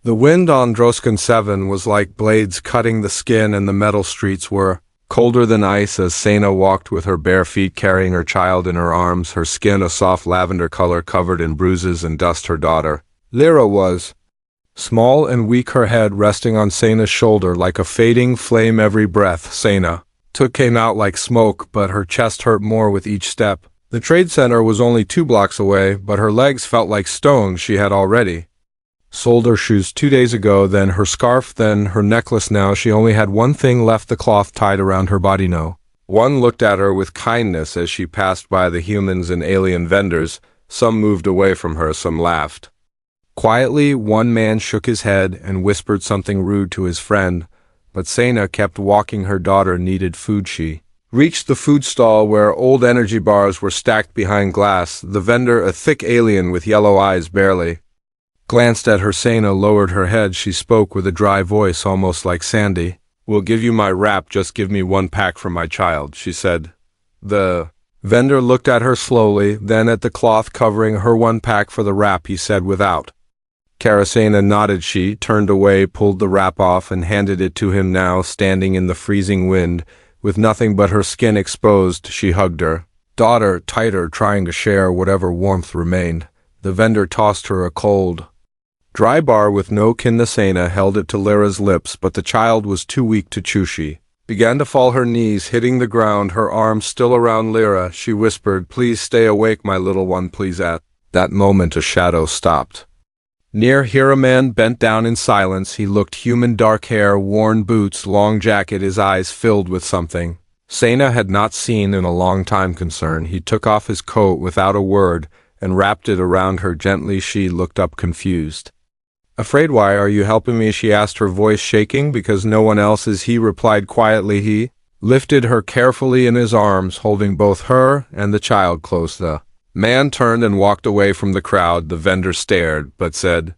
The wind on Droskin 7 was like blades cutting the skin, and the metal streets were colder than ice as Sena walked with her bare feet carrying her child in her arms, her skin a soft lavender color covered in bruises and dust. Her daughter, Lyra, was small and weak, her head resting on Sena's shoulder like a fading flame. Every breath Sena took came out like smoke, but her chest hurt more with each step. The trade center was only 2 blocks away, but her legs felt like stones. She had already sold her shoes 2 days ago, then her scarf, then her necklace. Now she only had one thing left, the cloth tied around her body. No one looked at her with kindness as she passed by the humans and alien vendors. Some moved away from her, some laughed. Quietly, one man shook his head and whispered something rude to his friend, but Sena kept walking. Her daughter needed food. She reached the food stall where old energy bars were stacked behind glass. The vendor, a thick alien with yellow eyes, barely glanced at her. Sena lowered her head. She spoke with a dry voice, almost like Sandy. "We'll give you my wrap, just give me 1 pack for my child," she said. The vendor looked at her slowly, then at the cloth covering her. 1 pack for the wrap, he said without care. Sena nodded. She turned away, pulled the wrap off, and handed it to him. Now, standing in the freezing wind, with nothing but her skin exposed, she hugged her daughter tighter, trying to share whatever warmth remained. The vendor tossed her a cold, dry bar with no kin. Sena held it to Lyra's lips, but the child was too weak to chew. She began to fall, her knees hitting the ground, her arms still around Lyra. She whispered, "Please stay awake, my little one, please." At that moment, a shadow stopped near here. A man bent down in silence. He looked human, dark hair, worn boots, long jacket, his eyes filled with something Sena had not seen in a long time, concern. He took off his coat without a word and wrapped it around her gently. She looked up confused. "Afraid? Why are you helping me?" she asked, her voice shaking. "Because no one else is," he replied quietly. He lifted her carefully in his arms, holding both her and the child close. The man turned and walked away from the crowd. The vendor stared, but said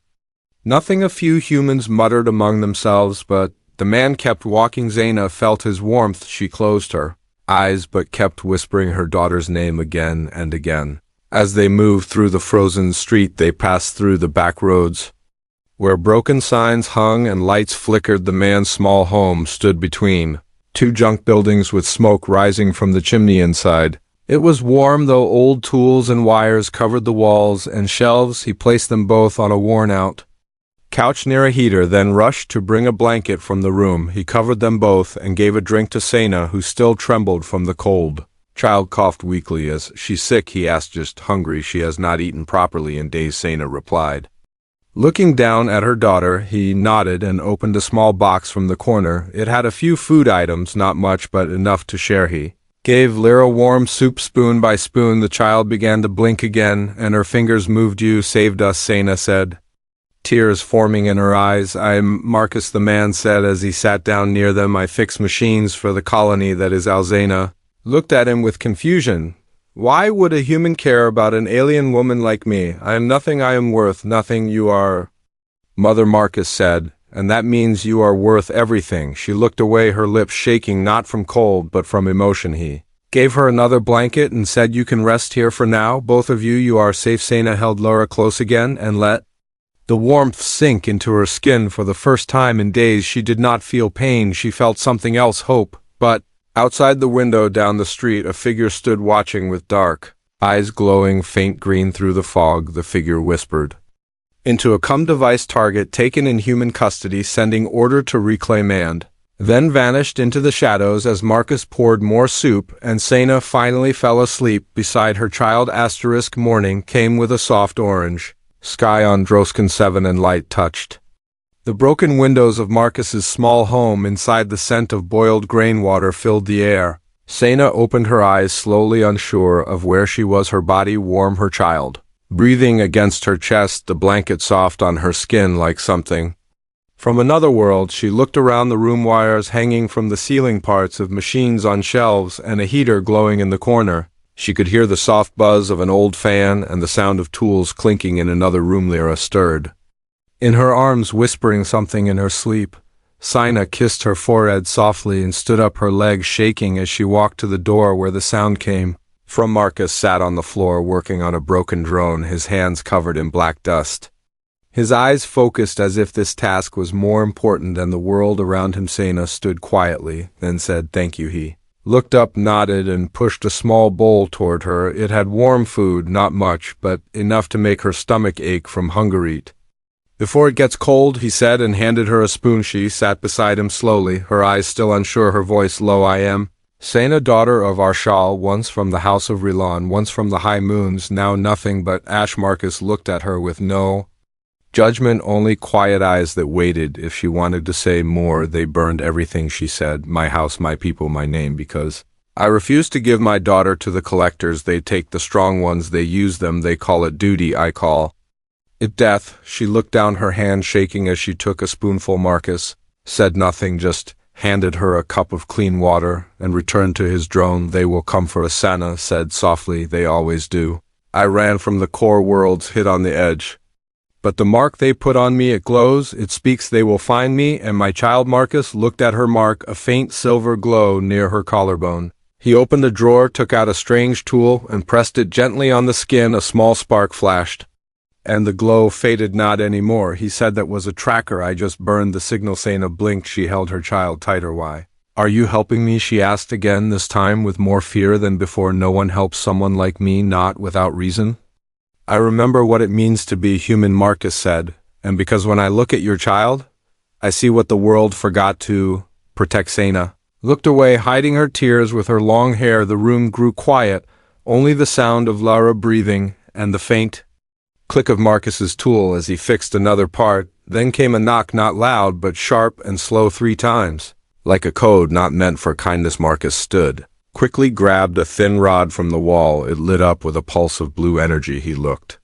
nothing. A few humans muttered among themselves, but the man kept walking. Sena felt his warmth. She closed her eyes, but kept whispering her daughter's name again and again. As they moved through the frozen street, they passed through the back roads, where broken signs hung and lights flickered. The man's small home stood between 2 junk buildings with smoke rising from the chimney inside. It was warm, though old tools and wires covered the walls and shelves. He placed them both on a worn-out couch near a heater, then rushed to bring a blanket from the room. He covered them both and gave a drink to Sena, who still trembled from the cold. Child coughed weakly. "Is she sick?" he asked. "Just hungry. She has not eaten properly in days," Sena replied. Looking down at her daughter, he nodded and opened a small box from the corner. It had a few food items, not much, but enough to share. He gave Lyra warm soup spoon by spoon. The child began to blink again, and her fingers moved. "You saved us," Sena said, tears forming in her eyes. "I'm Marcus," the man said as he sat down near them. "I fix machines for the colony that is Alzena." Looked at him with confusion. "Why would a human care about an alien woman like me? I am nothing. I am worth nothing. You are Mother," Marcus said, "and that means you are worth everything." She looked away, her lips shaking, not from cold, but from emotion. He gave her another blanket and said, "You can rest here for now. Both of you, you are safe." Sena held Lyra close again and let the warmth sink into her skin. For the first time in days, she did not feel pain. She felt something else, hope. But outside the window down the street, a figure stood watching with dark eyes glowing faint green through the fog. The figure whispered into a device, "Target taken in human custody, sending order to reclaim," and then vanished into the shadows as Marcus poured more soup and Sena finally fell asleep beside her child. Morning came with a soft orange sky on Droskin 7 and light touched the broken windows of Marcus's small home. Inside, the scent of boiled grain water filled the air. Sena opened her eyes slowly, unsure of where she was, her body warm, her child breathing against her chest, the blanket soft on her skin like something from another world. She looked around the room, wires hanging from the ceiling, parts of machines on shelves, and a heater glowing in the corner. She could hear the soft buzz of an old fan and the sound of tools clinking in another room. Lyra stirred in her arms, whispering something in her sleep. Sena kissed her forehead softly and stood up, her legs shaking as she walked to the door where the sound came from. Marcus sat on the floor working on a broken drone, his hands covered in black dust. His eyes focused as if this task was more important than the world around him. Sena stood quietly, then said, "Thank you." He looked up, nodded, and pushed a small bowl toward her. It had warm food, not much, but enough to make her stomach ache from hunger. "Eat before it gets cold," he said, and handed her a spoon. She sat beside him slowly, her eyes still unsure, her voice low. "I am Sena, daughter of Arshal, once from the house of Rilan, once from the High Moons, now nothing but ash." Marcus looked at her with no judgment, only quiet eyes that waited. If she wanted to say more, they burned everything she said. "My house, my people, my name, because I refuse to give my daughter to the collectors. They take the strong ones, they use them, they call it duty, I call it death." She looked down, her hand shaking as she took a spoonful. Marcus said nothing, just handed her a cup of clean water, and returned to his drone. "They will come for us," Sana said softly. "They always do. I ran from the core worlds, hit on the edge. But the mark they put on me, it glows, it speaks. They will find me and my child." Marcus looked at her mark, a faint silver glow near her collarbone. He opened a drawer, took out a strange tool, and pressed it gently on the skin. A small spark flashed, and the glow faded. "Not anymore," he said. "That was a tracker. I just burned the signal." Sena blinked. She held her child tighter. "Why are you helping me?" she asked again, this time with more fear than before. "No one helps someone like me, not without reason." "I remember what it means to be human," Marcus said, "and because when I look at your child, I see what the world forgot to protect." Sena looked away, hiding her tears with her long hair. The room grew quiet, only the sound of Lara breathing and the faint click of Marcus's tool as he fixed another part. Then came a knock, not loud, but sharp and slow 3 times. Like a code not meant for kindness. Marcus stood, quickly grabbed a thin rod from the wall. It lit up with a pulse of blue energy. He looked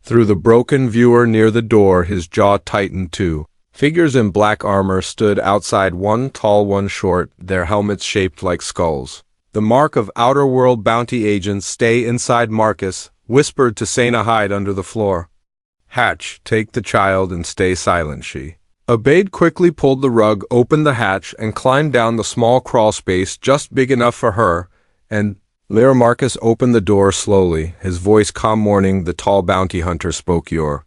through the broken viewer near the door, his jaw tightened. 2 figures in black armor stood outside, one tall, one short, their helmets shaped like skulls. The mark of outer world bounty agents. "Stay inside," Marcus whispered to Sena. "Hide under the floor. Hatch, take the child and stay silent." She obeyed quickly, pulled the rug, opened the hatch, and climbed down the small crawl space just big enough for her and Lyra. Marcus opened the door slowly, his voice calm. "Morning," the tall bounty hunter spoke. "Your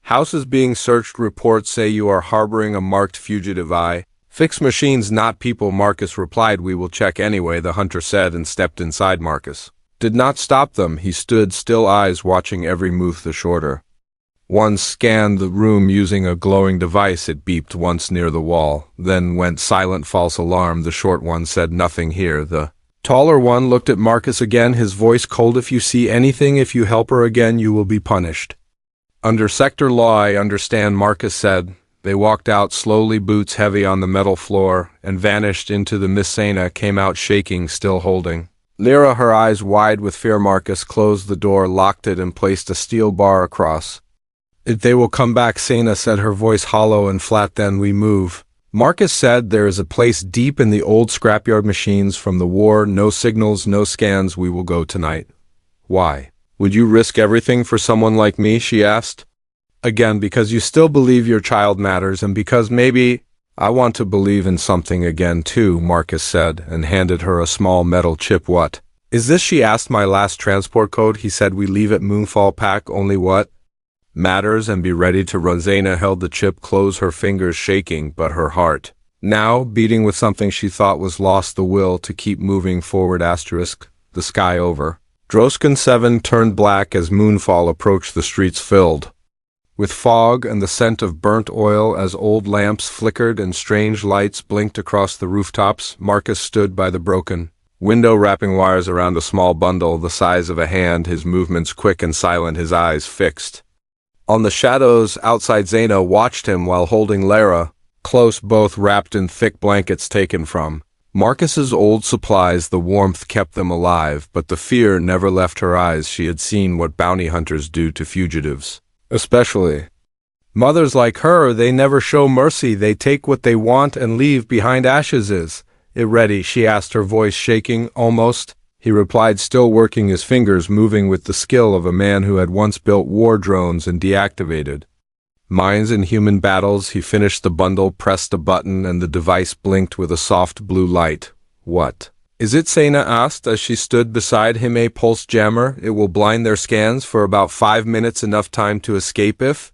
house is being searched. Reports say you are harboring a marked fugitive. I fix machines, not people," Marcus replied. "We will check anyway," the hunter said, and stepped inside. Marcus did not stop them. He stood still, eyes watching every move. The shorter one scanned the room using a glowing device. It beeped once near the wall, then went silent. "False alarm," the short one said. "Nothing here." The taller one looked at Marcus again, his voice cold. "If you see anything, if you help her again, you will be punished under sector law." "I understand," Marcus said. They walked out slowly, boots heavy on the metal floor, and vanished into the mist. Sena came out shaking, still holding Lyra, her eyes wide with fear. Marcus closed the door, locked it, and placed a steel bar across it. "They will come back," Sena said, her voice hollow and flat. "Then we move," Marcus said. "There is a place deep in the old scrapyard, machines from the war, no signals, no scans. We will go tonight." "Why would you risk everything for someone like me?" she asked. "Again, because you still believe your child matters, and because maybe I want to believe in something again too," Marcus said, and handed her a small metal chip. "What is this?" she asked. "My last transport code," he said. "We leave at Moonfall. Pack only what matters and be ready to run." Zena held the chip close, her fingers shaking, but her heart now beating with something she thought was lost, the will to keep moving forward. The sky over Droskin 7 turned black as moonfall approached. The streets filled with fog and the scent of burnt oil as old lamps flickered and strange lights blinked across the rooftops. Marcus stood by the broken window, wrapping wires around a small bundle the size of a hand, his movements quick and silent, his eyes fixed on the shadows outside. Zena watched him while holding Lara close, both wrapped in thick blankets taken from Marcus's old supplies. The warmth kept them alive, but the fear never left her eyes. She had seen what bounty hunters do to fugitives, especially mothers like her. They never show mercy. They take what they want and leave behind ashes. "Is it ready?" she asked, her voice shaking. "Almost," he replied, still working his fingers, moving with the skill of a man who had once built war drones and deactivated mines in human battles. He finished the bundle, pressed a button, and the device blinked with a soft blue light. "What is it?" Sena asked as she stood beside him. "A pulse jammer. It will blind their scans for about 5 minutes, enough time to escape if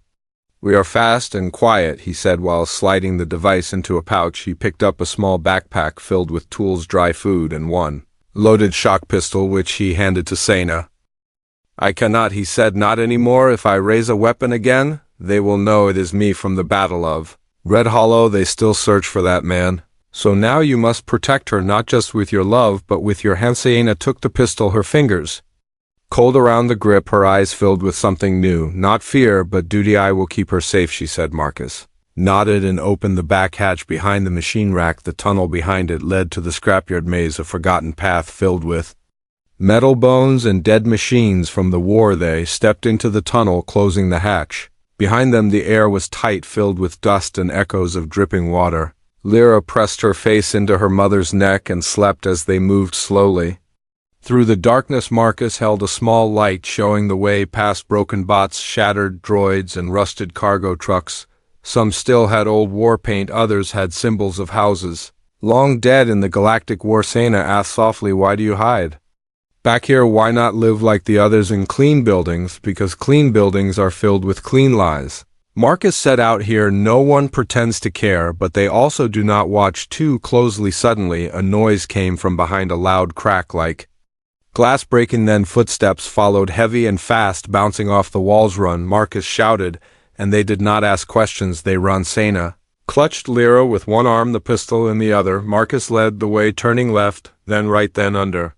We are fast and quiet, he said while sliding the device into a pouch. He picked up a small backpack filled with tools, dry food, and one loaded shock pistol, which he handed to Sena. I cannot, he said, not anymore. If I raise a weapon again, they will know it is me from the Battle of Red Hollow. They still search for that man. So now you must protect her, not just with your love, but with your hand. Sena took the pistol, her fingers cold around the grip, her eyes filled with something new. Not fear, but duty. I will keep her safe, she said. Marcus nodded and opened the back hatch behind the machine rack. The tunnel behind it led to the scrapyard maze, a forgotten path filled with metal bones and dead machines from the war. They stepped into the tunnel, closing the hatch. Behind them the air was tight, filled with dust and echoes of dripping water. Lyra pressed her face into her mother's neck and slept as they moved slowly through the darkness. Marcus held a small light, showing the way past broken bots, shattered droids, and rusted cargo trucks. Some still had old war paint, others had symbols of houses long dead in the Galactic War. Sena asked softly, why do you hide back here? Why not live like the others in clean buildings? Because clean buildings are filled with clean lies. Marcus said, out here no one pretends to care, but they also do not watch too closely. Suddenly, a noise came from behind, a loud crack like glass breaking, then footsteps followed, heavy and fast, bouncing off the walls. Run, Marcus shouted, and they did not ask questions, they run. Sena clutched Lyra with one arm, the pistol in the other. Marcus led the way, turning left, then right, then under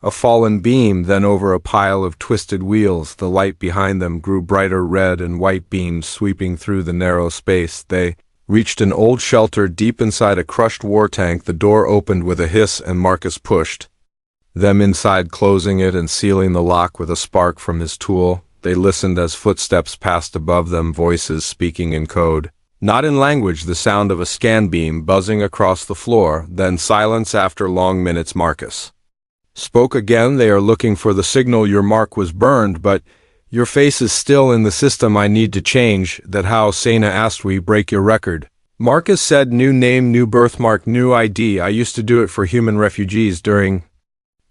a fallen beam, then over a pile of twisted wheels. The light behind them grew brighter, red and white beams sweeping through the narrow space. They reached an old shelter deep inside a crushed war tank. The door opened with a hiss and Marcus pushed them inside, closing it and sealing the lock with a spark from his tool. They listened as footsteps passed above them, voices speaking in code, not in language, the sound of a scan beam buzzing across the floor. Then silence. After long minutes, Marcus spoke again. They are looking for the signal. Your mark was burned, but your face is still in the system. I need to change that. How? Sena asked. We break your record. Marcus said, new name, new birthmark, new ID. I used to do it for human refugees during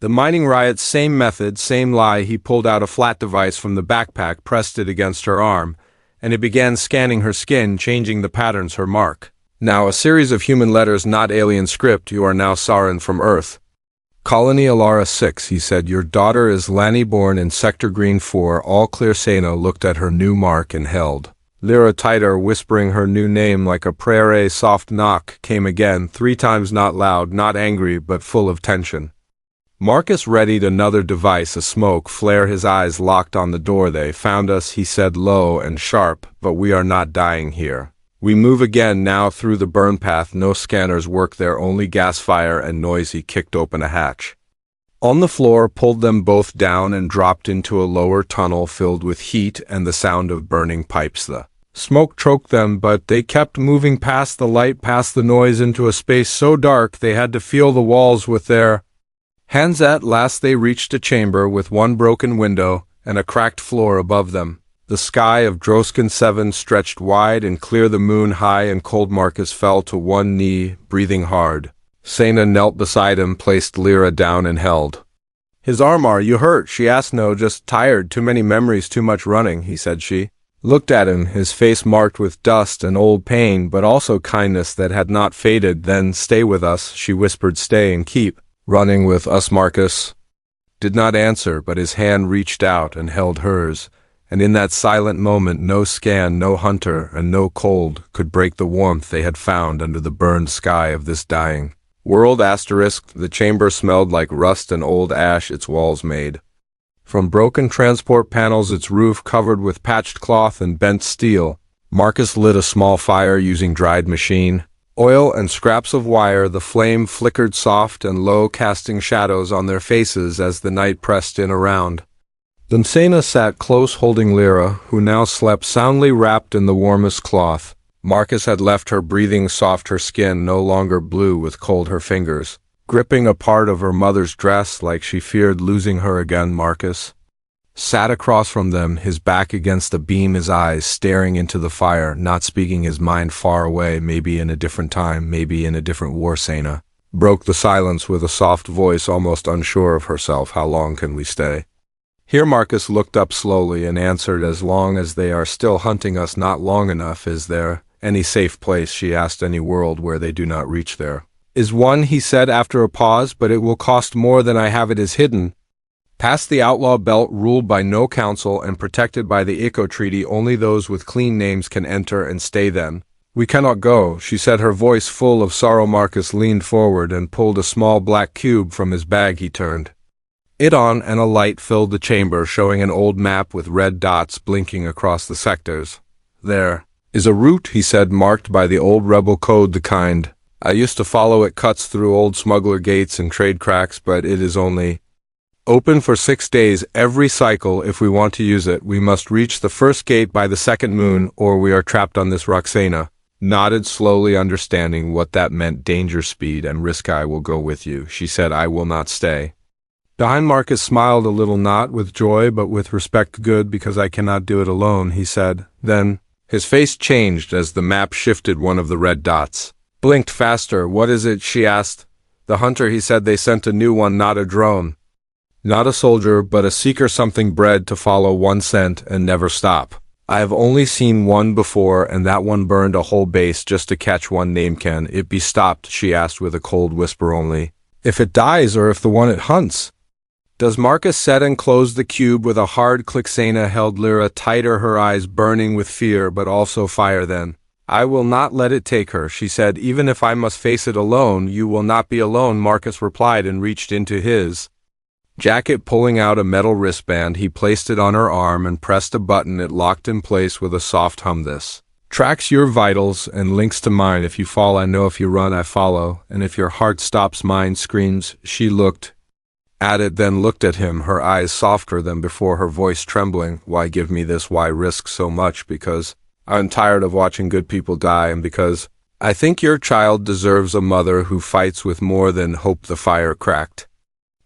the mining riots. Same method, same lie. He pulled out a flat device from the backpack, pressed it against her arm, and it began scanning her skin, changing the patterns. Her mark now a series of human letters, not alien script. You are now Sarin from Earth. Colony Alara 6, he said. Your daughter is Lani, born in Sector Green 4. All clear. Sena looked at her new mark and held Lyra tighter, whispering her new name like a prayer. A soft knock came again, 3 times, not loud, not angry, but full of tension. Marcus readied another device, a smoke flare. His eyes locked on the door. They found us, he said low and sharp, but we are not dying here. We move again now through the burn path. No scanners work there, only gas fire and noise. He kicked open a hatch on the floor, pulled them both down, and dropped into a lower tunnel filled with heat and the sound of burning pipes. The smoke choked them, but they kept moving past the light, past the noise, into a space so dark they had to feel the walls with their hands. At last they reached a chamber with one broken window and a cracked floor above them. The sky of Droskin 7 stretched wide and clear, the moon high and cold. Marcus fell to one knee, breathing hard. Sena knelt beside him, placed Lyra down, and held his arm. Are you hurt? She asked. No, just tired. Too many memories, too much running, he said. She looked at him, his face marked with dust and old pain, but also kindness that had not faded. Then, stay with us, she whispered. Stay and keep running with us. Marcus did not answer, but his hand reached out and held hers. And in that silent moment, no scan, no hunter, and no cold could break the warmth they had found under the burned sky of this dying world. The chamber smelled like rust and old ash, its walls made from broken transport panels, its roof covered with patched cloth and bent steel. Marcus lit a small fire using dried machine oil and scraps of wire. The flame flickered soft and low, casting shadows on their faces as the night pressed in around them. Sena sat close, holding Lyra, who now slept soundly, wrapped in the warmest cloth. Marcus had left her breathing soft, her skin no longer blue with cold, her fingers gripping a part of her mother's dress like she feared losing her again. Marcus sat across from them, his back against the beam, his eyes staring into the fire, not speaking, his mind far away, maybe in a different time, maybe in a different war. Sena broke the silence with a soft voice, almost unsure of herself. How long can we stay Here Marcus looked up slowly and answered, as long as they are still hunting us not long enough. Is there any safe place, she asked, any world where they do not reach there? Is one, he said after a pause, but it will cost more than I have. It is hidden. Past the outlaw belt, ruled by no council and protected by the Eco Treaty, only those with clean names can enter and stay then. We cannot go, she said, her voice full of sorrow. Marcus leaned forward and pulled a small black cube from his bag. He turned it on and a light filled the chamber, showing an old map with red dots blinking across the sectors. There is a route, he said, marked by the old rebel code, the kind I used to follow. It cuts through old smuggler gates and trade cracks, but it is only open for 6 days every cycle. If we want to use it, we must reach the first gate by the second moon, or we are trapped on this. Roxana nodded slowly, understanding what that meant. Danger, speed, and risk. I will go with you, she said. I will not stay behind. Marcus smiled a little, not with joy, but with respect. Good, because I cannot do it alone, he said. Then his face changed as the map shifted. One of the red dots blinked faster. What is it, she asked. The hunter, he said. They sent a new one, not a drone. Not a soldier, but a seeker, something bred to follow one scent and never stop. I have only seen one before, and that one burned a whole base just to catch one name. Can it be stopped, she asked with a cold whisper. Only if it dies, or if the one it hunts does. Marcus said and closed the cube with a hard click. Sana held Lyra tighter, her eyes burning with fear but also fire. Then I will not let it take her, she said. Even if I must face it alone, you will not be alone, Marcus replied, and reached into his jacket. Pulling out a metal wristband, he placed it on her arm and pressed a button. It locked in place with a soft hum. This tracks your vitals and links to mine. If you fall, I know. If you run, I follow. And if your heart stops, mine screams. She looked at it, then looked at him, her eyes softer than before, her voice trembling. Why give me this? Why risk so much? Because I'm tired of watching good people die, and because I think your child deserves a mother who fights with more than hope. The fire cracked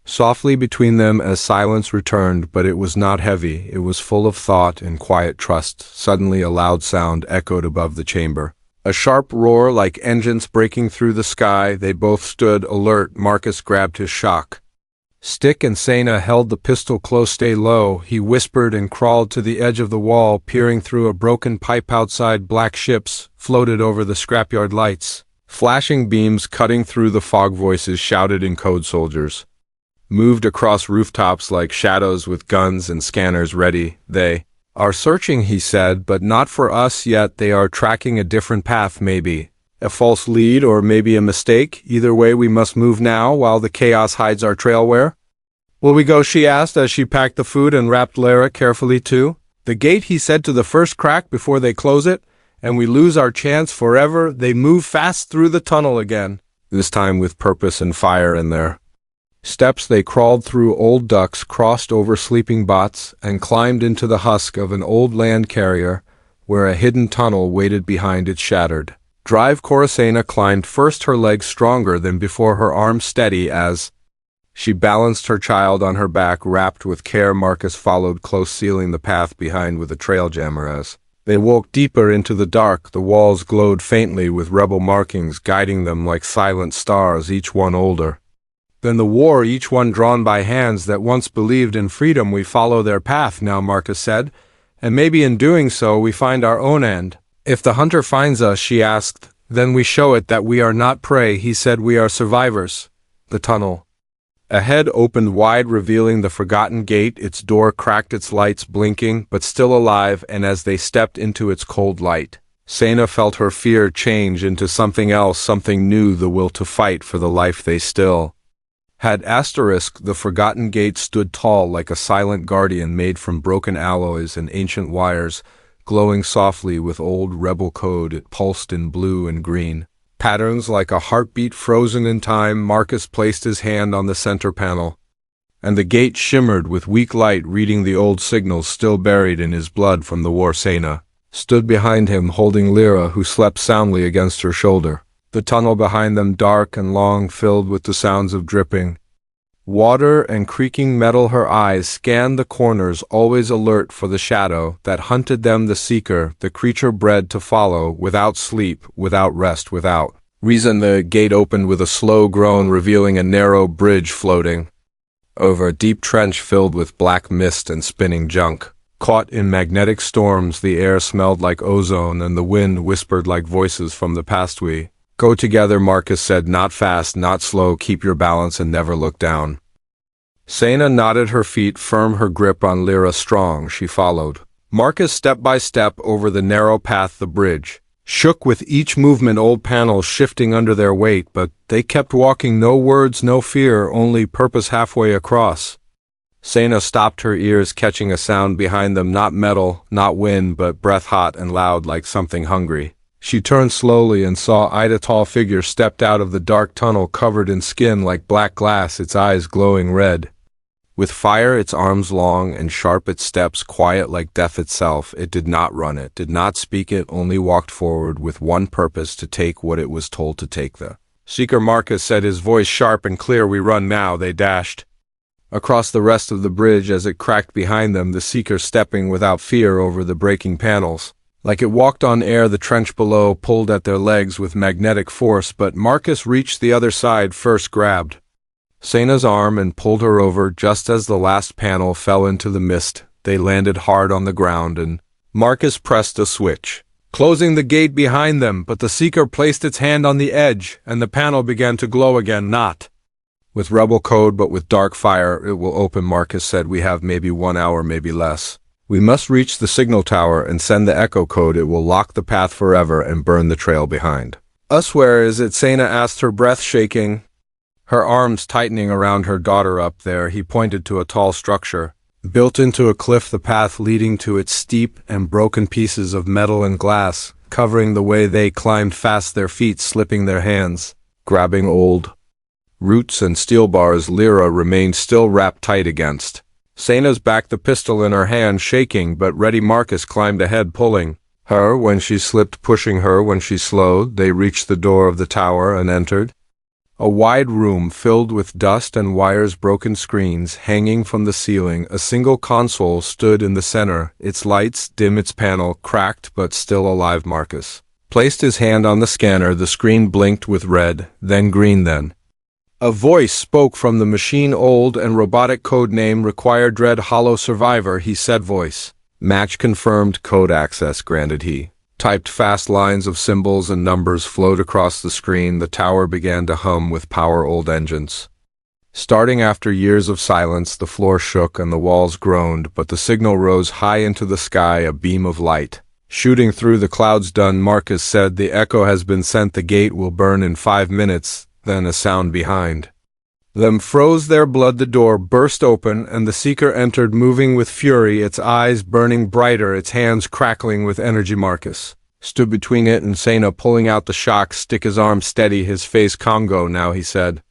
softly between them as silence returned, but it was not heavy. It was full of thought and quiet trust. Suddenly a loud sound echoed above the chamber, a sharp roar like engines breaking through the sky. They both stood alert. Marcus grabbed his shock stick and Sana held the pistol close. Stay low, he whispered, and crawled to the edge of the wall, peering through a broken pipe. Outside, black ships floated over the scrapyard, lights flashing, beams cutting through the fog. Voices shouted in code. Soldiers moved across rooftops like shadows with guns and scanners ready. They are searching, he said, but not for us yet. They are tracking a different path, maybe a false lead, or maybe a mistake. Either way, we must move now while the chaos hides our trail. Where will we go, she asked as she packed the food and wrapped Lyra carefully too. The gate, he said, to the first crack before they close it, and we lose our chance forever. They move fast through the tunnel again, this time with purpose and fire in their steps. They crawled through old ducks, crossed over sleeping bots, and climbed into the husk of an old land carrier where a hidden tunnel waited behind its shattered drive. Coruscant climbed first, her legs stronger than before, her arms steady as she balanced her child on her back, wrapped with care. Marcus followed close, sealing the path behind with a trail jammer. As they walked deeper into the dark, the walls glowed faintly with rebel markings guiding them like silent stars, each one older than the war, each one drawn by hands that once believed in freedom. We follow their path now, Marcus said, and maybe in doing so we find our own end. If the hunter finds us, she asked, then we show it that we are not prey. He said, we are survivors. The tunnel ahead opened wide, revealing the forgotten gate. Its door cracked, its lights blinking, but still alive, and as they stepped into its cold light, Sana felt her fear change into something else, something new, the will to fight for the life they still had. The forgotten gate stood tall like a silent guardian made from broken alloys and ancient wires, glowing softly with old rebel code. It pulsed in blue and green patterns like a heartbeat frozen in time. Marcus placed his hand on the center panel, and the gate shimmered with weak light, reading the old signals still buried in his blood from the war. Sana stood behind him, holding Lyra, who slept soundly against her shoulder. The tunnel behind them, dark and long, filled with the sounds of dripping water and creaking metal. Her eyes scanned the corners, always alert for the shadow that hunted them. The seeker, the creature bred to follow, without sleep, without rest, without reason. The gate opened with a slow groan, revealing a narrow bridge floating over a deep trench filled with black mist and spinning junk. Caught in magnetic storms, the air smelled like ozone and the wind whispered like voices from the past. We go together, Marcus said, not fast, not slow, keep your balance and never look down. Sena nodded, her feet firm, her grip on Lyra strong. She followed Marcus step by step over the narrow path. The bridge shook with each movement, old panels shifting under their weight, but they kept walking, no words, no fear, only purpose. Halfway across, Sena stopped, her ears catching a sound behind them, not metal, not wind, but breath, hot and loud like something hungry. She turned slowly and saw Ida, tall figure, stepped out of the dark tunnel, covered in skin like black glass, its eyes glowing red with fire, its arms long and sharp, its steps quiet like death itself. It did not run, it did not speak, it only walked forward with one purpose: to take what it was told to take. The seeker, Marcus said, his voice sharp and clear. We run now. They dashed across the rest of the bridge as it cracked behind them, the seeker stepping without fear over the breaking panels. Like it walked on air, the trench below pulled at their legs with magnetic force, but Marcus reached the other side first, grabbed Sena's arm and pulled her over. Just as the last panel fell into the mist, they landed hard on the ground, and Marcus pressed a switch, closing the gate behind them, but the seeker placed its hand on the edge, and the panel began to glow again. Not with rebel code, but with dark fire. It will open, Marcus said. We have maybe 1 hour, maybe less. We must reach the signal tower and send the echo code. It will lock the path forever and burn the trail behind us. Where is it? Sena asked, her breath shaking, her arms tightening around her daughter. Up there, he pointed to a tall structure built into a cliff, the path leading to it steep and broken, pieces of metal and glass covering the way. They climbed fast, their feet slipping, their hands grabbing old roots and steel bars. Lyra remained still, wrapped tight against Sena's back, the pistol in her hand, shaking but ready. Marcus climbed ahead, pulling her when she slipped, pushing her when she slowed. They reached the door of the tower and entered a wide room filled with dust and wires, broken screens hanging from the ceiling. A single console stood in the center, its lights dim, its panel cracked but still alive. Marcus placed his hand on the scanner. The screen blinked with red, then green, then a voice spoke from the machine, old and robotic. Code name required, dread hollow survivor, he said. Voice match confirmed, code access granted. He typed fast, lines of symbols and numbers flowed across the screen. The tower began to hum with power, old engines starting. After years of silence, the floor shook and the walls groaned, but the signal rose high into the sky, a beam of light shooting through the clouds. Done, Marcus said. The echo has been sent. The gate will burn in 5 minutes. Then a sound behind them froze their blood. The door burst open and the seeker entered, moving with fury, its eyes burning brighter, its hands crackling with energy. Marcus stood between it and Sena, pulling out the shock stick, his arm steady, his face calm. Go now, he said.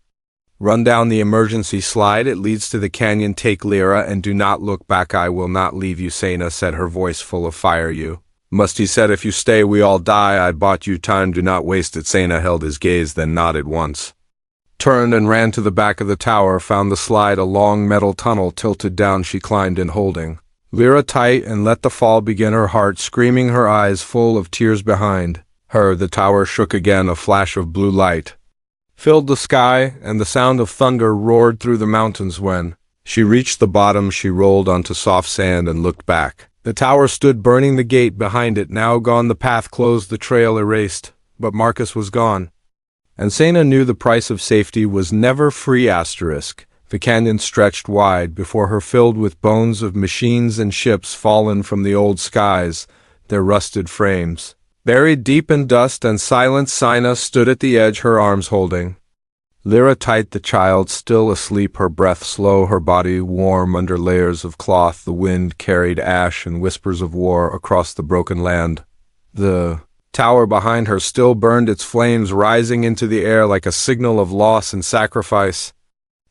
Run down the emergency slide. It leads to the canyon. Take Lyra and do not look back. I will not leave you, Sena said, her voice full of fire. You must, he said. If you stay, we all die. I bought you time. Do not waste it. Sena held his gaze, then nodded once, turned and ran to the back of the tower, found the slide, a long metal tunnel tilted down. She climbed in, holding Lyra tight, and let the fall begin. Her heart screaming, her eyes full of tears behind her. The tower shook again. A flash of blue light filled the sky, and the sound of thunder roared through the mountains. When she reached the bottom, she rolled onto soft sand and looked back. The tower stood burning, the gate behind it now gone, the path closed, the trail erased, but Marcus was gone. And Sena knew the price of safety was never free. The canyon stretched wide before her, filled with bones of machines and ships fallen from the old skies, their rusted frames buried deep in dust and silence. Sena stood at the edge, her arms holding Lyra tight, the child still asleep, her breath slow, her body warm under layers of cloth. The wind carried ash and whispers of war across the broken land. The tower behind her still burned, its flames rising into the air like a signal of loss and sacrifice.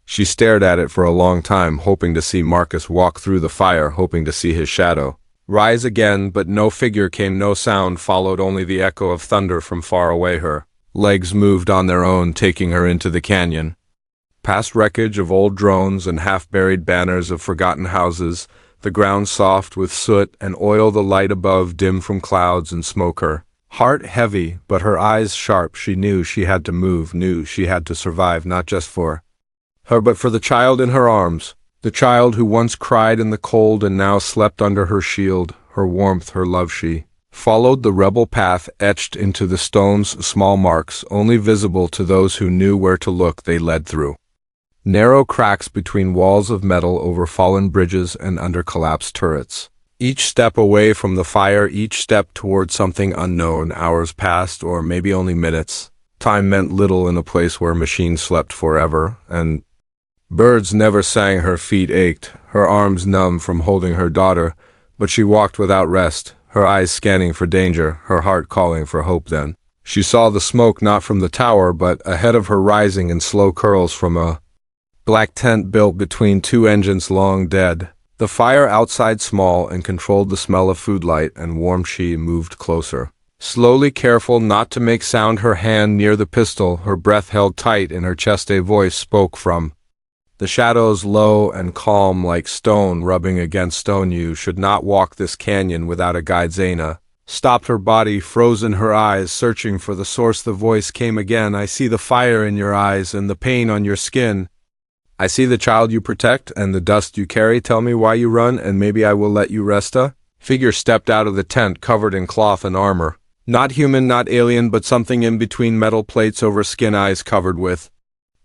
She stared at it for a long time, hoping to see Marcus walk through the fire, hoping to see his shadow rise again, but no figure came, no sound followed, only the echo of thunder from far away. Her legs moved on their own, taking her into the canyon, past wreckage of old drones and half-buried banners of forgotten houses, the ground soft with soot and oil, the light above dim from clouds and smoke. Her heart heavy, but her eyes sharp. She knew she had to move, knew she had to survive, not just for but for the child in her arms, the child who once cried in the cold and now slept under her shield, her warmth, her love. She followed the rebel path etched into the stones, small marks, only visible to those who knew where to look. They led through narrow cracks between walls of metal, over fallen bridges and under collapsed turrets. Each step away from the fire, each step toward something unknown. Hours passed, or maybe only minutes. Time meant little in a place where machines slept forever, and birds never sang. Her feet ached, her arms numb from holding her daughter, but she walked without rest, her eyes scanning for danger, her heart calling for hope. Then she saw the smoke, not from the tower, but ahead of her, rising in slow curls from a black tent built between two engines long dead. The fire outside small and controlled the smell of food, light and warm. She moved closer, slowly, careful not to make sound, her hand near the pistol, her breath held tight in her chest. A voice spoke from the shadows, low and calm like stone rubbing against stone. You should not walk this canyon without a guide. Zaina stopped, her body frozen, her eyes searching for the source. The voice came again. I see the fire in your eyes and the pain on your skin. I see the child you protect and the dust you carry. Tell me why you run, and maybe I will let you rest. A figure stepped out of the tent, covered in cloth and armor. Not human, not alien, but something in between, metal plates over skin, eyes covered with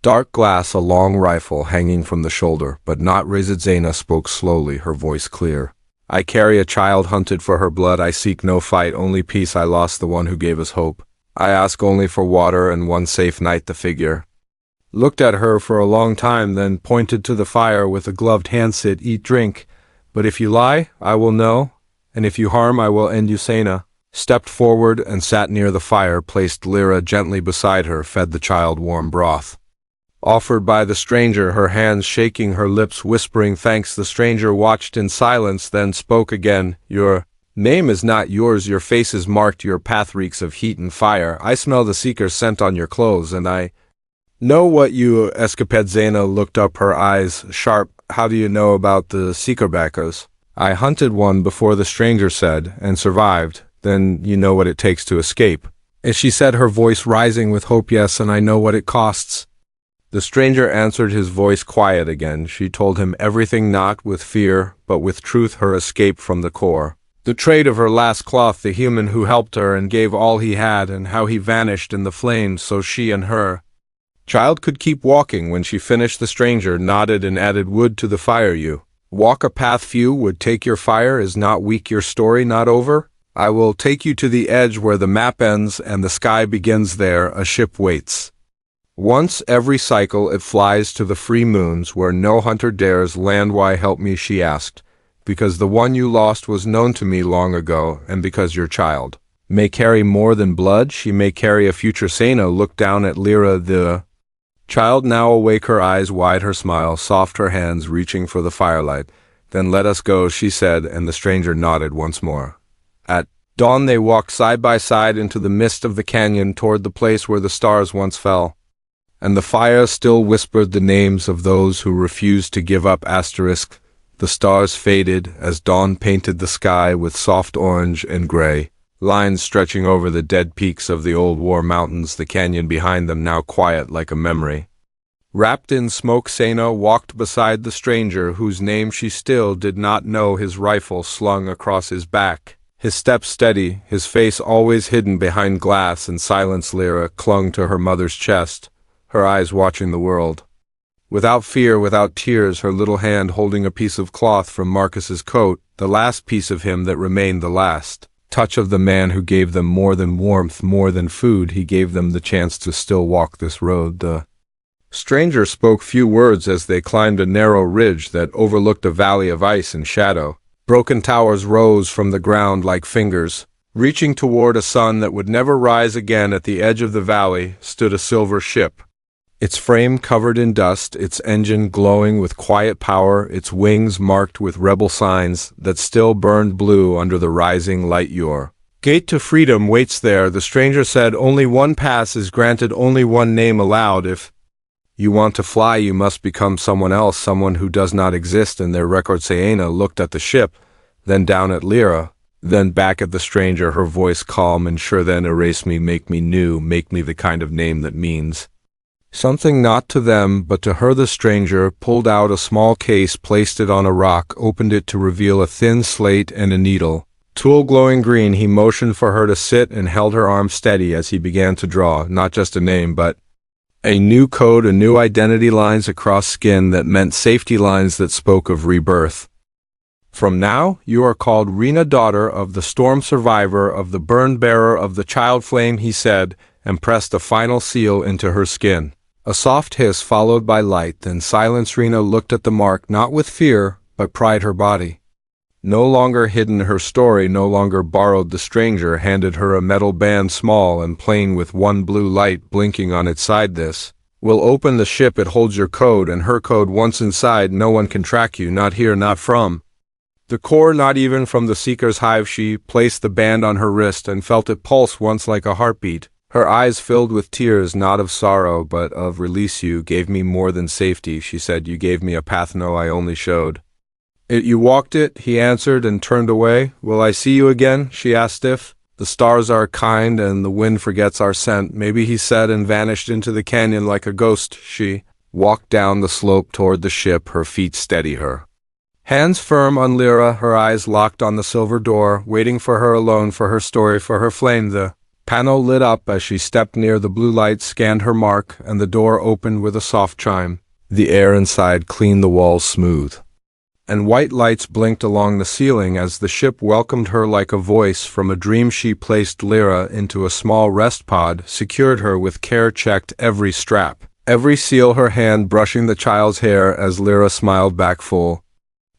dark glass, a long rifle hanging from the shoulder, but not raised. Zaina spoke slowly, her voice clear. I carry a child hunted for her blood. I seek no fight, only peace. I lost the one who gave us hope. I ask only for water and one safe night. The figure looked at her for a long time, then pointed to the fire with a gloved hand. Sit, eat, drink. But if you lie, I will know, and if you harm, I will end you. Zaina stepped forward and sat near the fire, placed Lyra gently beside her, fed the child warm broth offered by the stranger, her hands shaking, her lips whispering thanks. The stranger watched in silence, then spoke again. Your name is not yours, your face is marked, your path reeks of heat and fire. I smell the seeker's scent on your clothes, and I know what you escaped. Zaina looked up, her eyes sharp. How do you know about the seeker backers? I hunted one before, the stranger said, and survived. Then you know what it takes to escape. As she said, her voice rising with hope. Yes, and I know what it costs. The stranger answered, his voice quiet again. She told him everything, not with fear, but with truth, her escape from the core. The trade of her last cloth, the human who helped her and gave all he had, and how he vanished in the flames so she and her child could keep walking. When she finished, the stranger nodded and added wood to the fire. You walk a path few would take. Your fire is not weak, your story not over. I will take you to the edge where the map ends and the sky begins. There a ship waits. Once every cycle it flies to the free moons where no hunter dares land. Why help me? She asked. Because the one you lost was known to me long ago, and because your child may carry more than blood, she may carry a future. Zaina looked down at Lyra, the child now awake, her eyes wide, her smile soft, her hands reaching for the firelight. Then let us go, she said, and the stranger nodded once more. At dawn they walked side by side into the mist of the canyon, toward the place where the stars once fell, and the fire still whispered the names of those who refused to give up. Asterisk. The stars faded as dawn painted the sky with soft orange and gray, lines stretching over the dead peaks of the old war mountains, the canyon behind them now quiet like a memory. Wrapped in smoke, Zaina walked beside the stranger, whose name she still did not know, his rifle slung across his back, his steps steady, his face always hidden behind glass and silence. Lyra clung to her mother's chest, her eyes watching the world. Without fear, without tears, her little hand holding a piece of cloth from Marcus's coat, the last piece of him that remained, the last touch of the man who gave them more than warmth, more than food. He gave them the chance to still walk this road. The stranger spoke few words as they climbed a narrow ridge that overlooked a valley of ice and shadow. Broken towers rose from the ground like fingers, reaching toward a sun that would never rise again. At the edge of the valley stood a silver ship, its frame covered in dust, its engine glowing with quiet power, its wings marked with rebel signs that still burned blue under the rising light. Your gate to freedom waits there, the stranger said. Only one pass is granted, only one name allowed. If you want to fly, you must become someone else, someone who does not exist in their record. Zaina looked at the ship, then down at Lyra, then back at the stranger, her voice calm and sure. Then erase me, make me new, make me the kind of name that means Something not to them, but to her the stranger, pulled out a small case, placed it on a rock, opened it to reveal a thin slate and a needle. Tool glowing green, he motioned for her to sit and held her arm steady as he began to draw, not just a name, but a new code, a new identity, lines across skin that meant safety, lines that spoke of rebirth. From now, you are called Rena, daughter of the storm survivor, of the burn bearer of the child flame, he said, and pressed a final seal into her skin. A soft hiss followed by light, then silence. Rena looked at the mark, not with fear, but pride. Her body no longer hidden her story, no longer borrowed. The stranger handed her a metal band, small and plain, with one blue light blinking on its side. This will open the ship. It holds your code, and her code. Once inside, no one can track you, not here, not from the core, not even from the Seeker's hive. She placed the band on her wrist and felt it pulse once like a heartbeat. Her eyes filled with tears, not of sorrow, but of release. You gave me more than safety, she said. You gave me a path. No, I only showed it. You walked it, he answered, and turned away. Will I see you again? She asked. If the stars are kind and the wind forgets our scent, maybe, he said, and vanished into the canyon like a ghost. She walked down the slope toward the ship, her feet steady, her hands firm on Lyra, her eyes locked on the silver door, waiting for her alone, for her story, for her flame. The panel lit up as she stepped near. The blue light scanned her mark, and the door opened with a soft chime. The air inside cleaned, the walls smooth, and white lights blinked along the ceiling as the ship welcomed her like a voice from a dream. She placed Lyra into a small rest pod, secured her with care, checked every strap, every seal, her hand brushing the child's hair as Lyra smiled back, full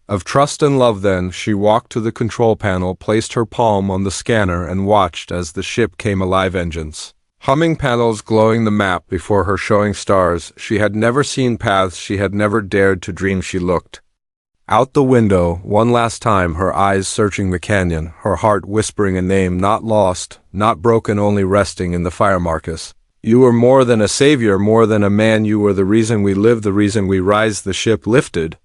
of trust and love. Then she walked to the control panel, placed her palm on the scanner, and watched as the ship came alive. Engines humming, panels glowing, the map before her showing stars. She had never seen paths she had never dared to dream. She looked out the window one last time, her eyes searching the canyon, her heart whispering a name, not lost, not broken, only resting in the fire. Marcus, you were more than a savior, more than a man. You were the reason we live, the reason we rise. The ship lifted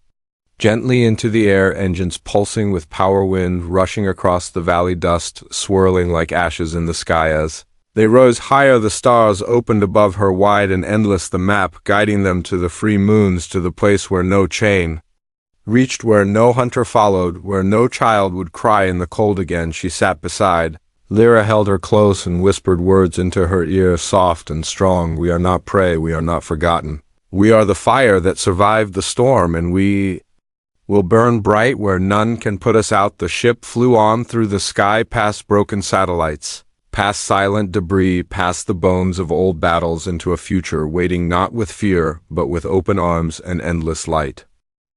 gently into the air, engines pulsing with power, wind rushing across the valley, dust swirling like ashes in the sky. As they rose higher, the stars opened above her, wide and endless, the map guiding them to the free moons, to the place where no chain reached, where no hunter followed, where no child would cry in the cold again. She sat beside Lyra, held her close, and whispered words into her ear, soft and strong. We are not prey, we are not forgotten. We are the fire that survived the storm, and we will burn bright where none can put us out. The ship flew on through the sky, past broken satellites, past silent debris, past the bones of old battles, into a future waiting, not with fear, but with open arms and endless light.